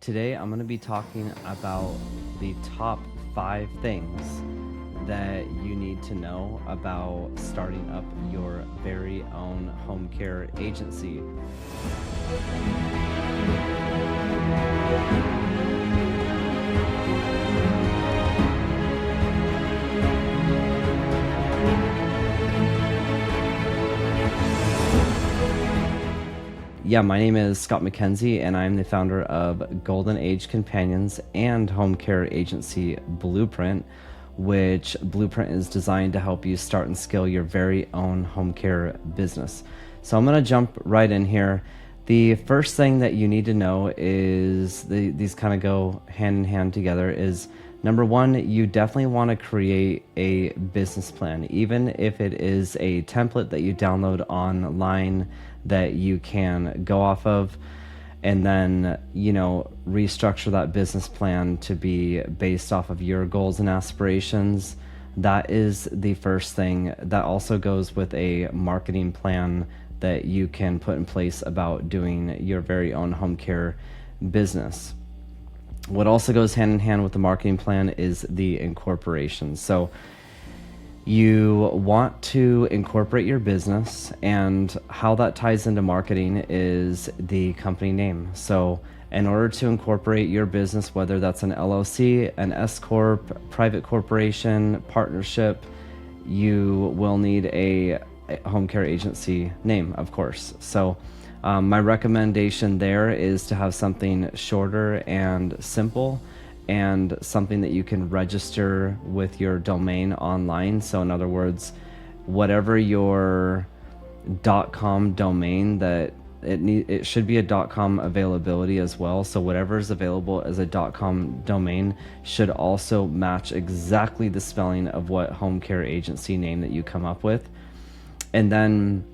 Today, I'm going to be talking about the top 5 things that you need to know about starting up your very own home care agency. Yeah, my name is Scott McKenzie, and I'm the founder of Golden Age Companions and home care agency Blueprint, which Blueprint is designed to help you start and scale your very own home care business. So I'm going to jump right in here. The first thing that you need to know is these kind of go hand in hand together is number one, you definitely want to create a business plan, even if it is a template that you download online that you can go off of, and then, restructure that business plan to be based off of your goals and aspirations. That is the first thing. That also goes with a marketing plan that you can put in place about doing your very own home care business. What also goes hand in hand with the marketing plan is the incorporation. So you want to incorporate your business, and how that ties into marketing is the company name. So in order to incorporate your business, whether that's an LLC, an S Corp, private corporation, partnership, you will need a home care agency name, of course. So my recommendation there is to have something shorter and simple, and something that you can register with your domain online. So in other words, whatever your .com domain, that it should be a .com availability as well. So whatever is available as a .com domain should also match exactly the spelling of what home care agency name that you come up with. And then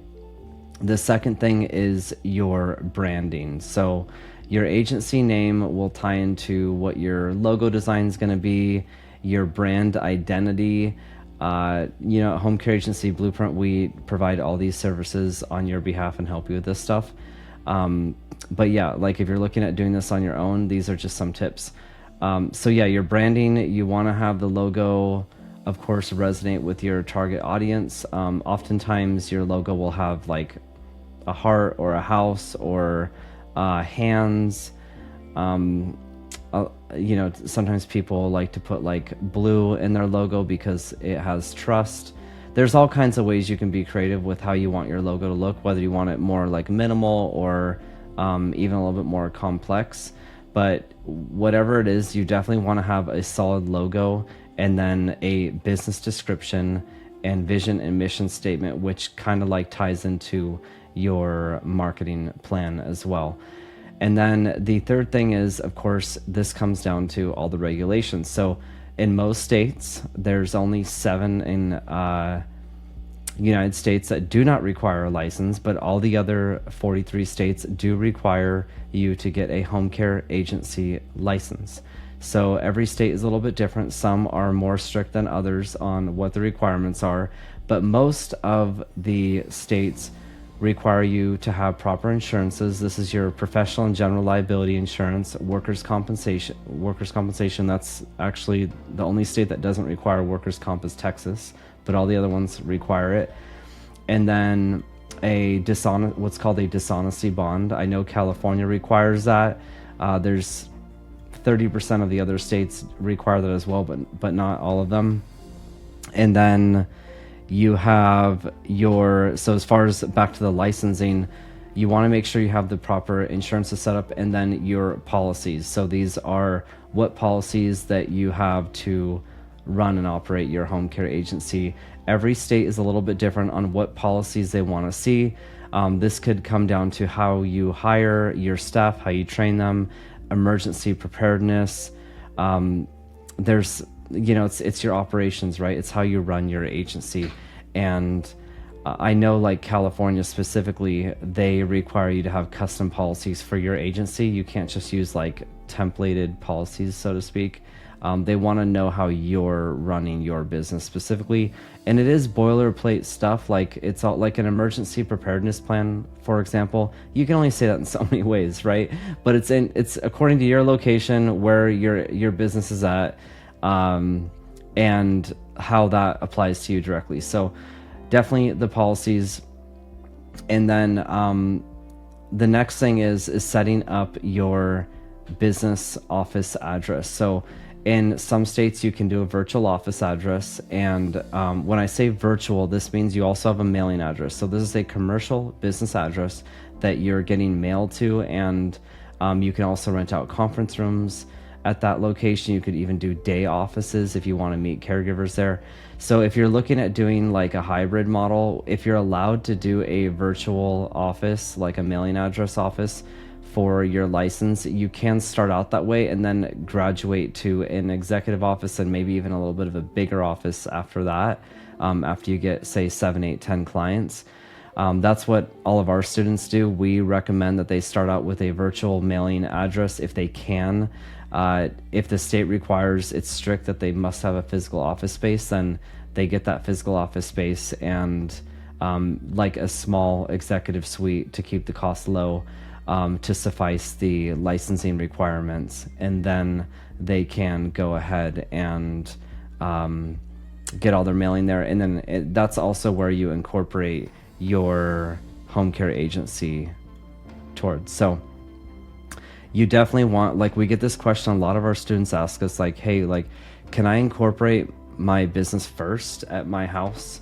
the second thing is your branding. So your agency name will tie into what your logo design is going to be, your brand identity. Home care agency Blueprint, we provide all these services on your behalf and help you with this stuff. But yeah, like if you're looking at doing this on your own, these are just some tips. Your branding, you want to have the logo, of course, resonate with your target audience. Oftentimes your logo will have like a heart or a house or hands. Sometimes people like to put like blue in their logo because it has trust. There's all kinds of ways you can be creative with how you want your logo to look, whether you want it more like minimal or even a little bit more complex. But whatever it is, you definitely want to have a solid logo, and then a business description and vision and mission statement, which kind of like ties into your marketing plan as well. And then the third thing is, of course, this comes down to all the regulations. So in most states, there's only 7 in United States that do not require a license, but all the other 43 states do require you to get a home care agency license. So every state is a little bit different. Some are more strict than others on what the requirements are, but most of the states require you to have proper insurances. This is your professional and general liability insurance, workers' compensation. That's actually the only state that doesn't require workers' comp is Texas, but all the other ones require it. And then what's called a dishonesty bond. I know California requires that. There's 30% of the other states require that as well, but not all of them. And then you have so as far as back to the licensing, you want to make sure you have the proper insurances set up, and then your policies. So these are what policies that you have to run and operate your home care agency. Every state is a little bit different on what policies they want to see. This could come down to how you hire your staff, how you train them, emergency preparedness. It's your operations, right? It's how you run your agency. And I know like California specifically, they require you to have custom policies for your agency. You can't just use like templated policies, so to speak. They want to know how you're running your business specifically. And it is boilerplate stuff. Like it's all like an emergency preparedness plan, for example. You can only say that in so many ways, right? But it's according to your location, where your business is at, and how that applies to you directly. So definitely the policies. And then the next thing is setting up your business office address. So in some states, you can do a virtual office address. And when I say virtual, this means you also have a mailing address. So this is a commercial business address that you're getting mailed to. And you can also rent out conference rooms at that location. You could even do day offices if you want to meet caregivers there. So if you're looking at doing like a hybrid model, if you're allowed to do a virtual office, like a mailing address office, for your license, you can start out that way and then graduate to an executive office and maybe even a little bit of a bigger office after that, after you get, say, 7, 8, 10 clients. That's what all of our students do. We recommend that they start out with a virtual mailing address if they can. If the state requires, it's strict that they must have a physical office space, then they get that physical office space and like a small executive suite to keep the cost low, to suffice the licensing requirements, and then they can go ahead and get all their mailing there. And then that's also where you incorporate your home care agency towards. So you definitely want, like, we get this question, a lot of our students ask us, like, hey, like, can I incorporate my business first at my house?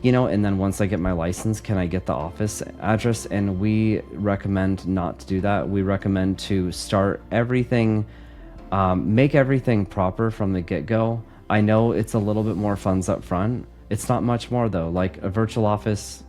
And then once I get my license, can I get the office address? And we recommend not to do that. We recommend to start everything, make everything proper from the get-go. I know it's a little bit more funds up front. It's not much more though. Like a virtual office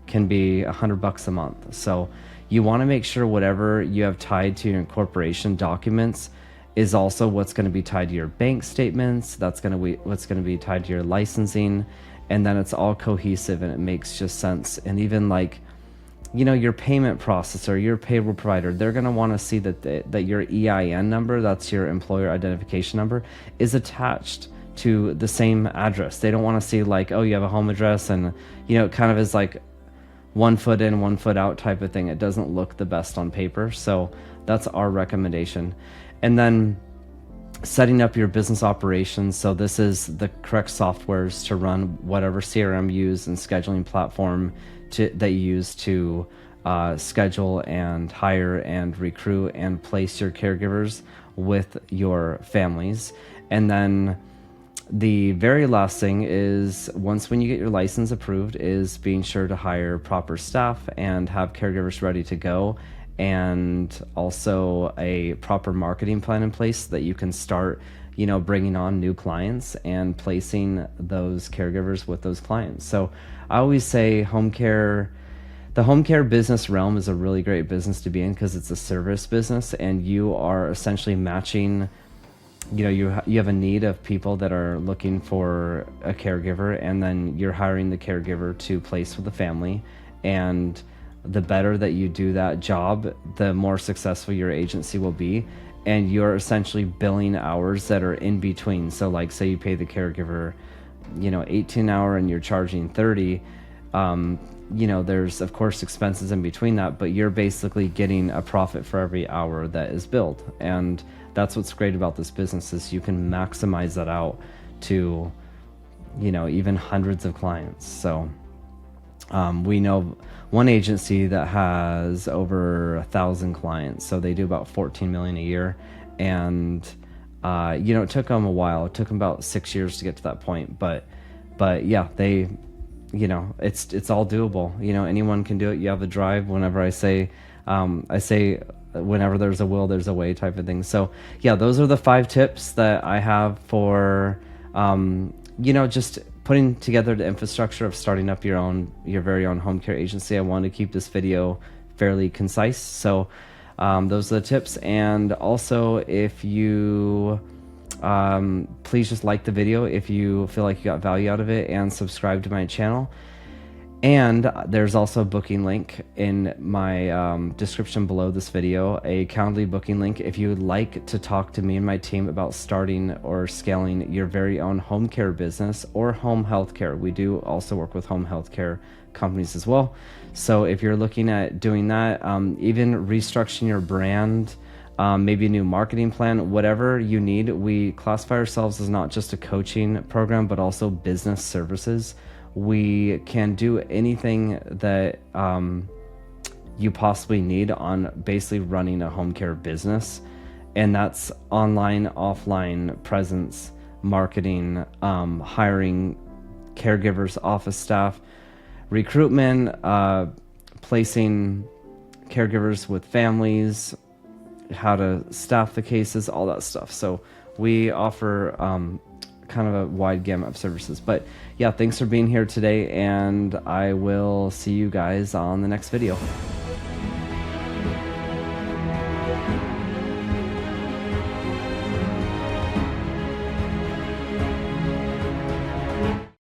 can be $100 a month. So you want to make sure whatever you have tied to your incorporation documents is also what's going to be tied to your bank statements. That's going to be what's going to be tied to your licensing. And then it's all cohesive and it makes just sense. And even like, your payment processor, your payroll provider, they're going to want to see that your EIN number, that's your employer identification number, is attached to the same address. They don't want to see like, oh, you have a home address and, it kind of is like 1 foot in, 1 foot out type of thing. It doesn't look the best on paper. So that's our recommendation. And then setting up your business operations. So this is the correct softwares to run whatever CRM you use and scheduling platform that you use to schedule and hire and recruit and place your caregivers with your families. And then the very last thing is, when you get your license approved, is being sure to hire proper staff and have caregivers ready to go, and also a proper marketing plan in place so that you can start, bringing on new clients and placing those caregivers with those clients. So I always say the home care business realm is a really great business to be in because it's a service business and you are essentially matching, you have a need of people that are looking for a caregiver, and then you're hiring the caregiver to place with the family. And the better that you do that job, the more successful your agency will be. And you're essentially billing hours that are in between. So like, say you pay the caregiver, 18 an hour and you're charging 30, there's of course expenses in between that, but you're basically getting a profit for every hour that is billed. And that's what's great about this business, is you can maximize that out to, even hundreds of clients. So we know one agency that has over 1,000 clients, so they do about 14 million a year. And it took them a while. It took them about 6 years to get to that point. But yeah, they, it's all doable. Anyone can do it. You have the drive. Whenever I say whenever there's a will, there's a way type of thing. So yeah, those are the 5 tips that I have for just putting together the infrastructure of starting up your very own home care agency. I wanted to keep this video fairly concise. So those are the tips. And also, if you please just like the video if you feel like you got value out of it, and subscribe to my channel. And there's also a booking link in my description below this video, a Calendly booking link if you would like to talk to me and my team about starting or scaling your very own home care business or home health care. We do also work with home health care companies as well. So if you're looking at doing that, even restructuring your brand, maybe a new marketing plan, whatever you need, we classify ourselves as not just a coaching program, but also business services. We can do anything that you possibly need on basically running a home care business. And that's online, offline presence, marketing, hiring caregivers, office staff, recruitment, placing caregivers with families, how to staff the cases, all that stuff. So we offer kind of a wide gamut of services. But yeah, thanks for being here today, and I will see you guys on the next video.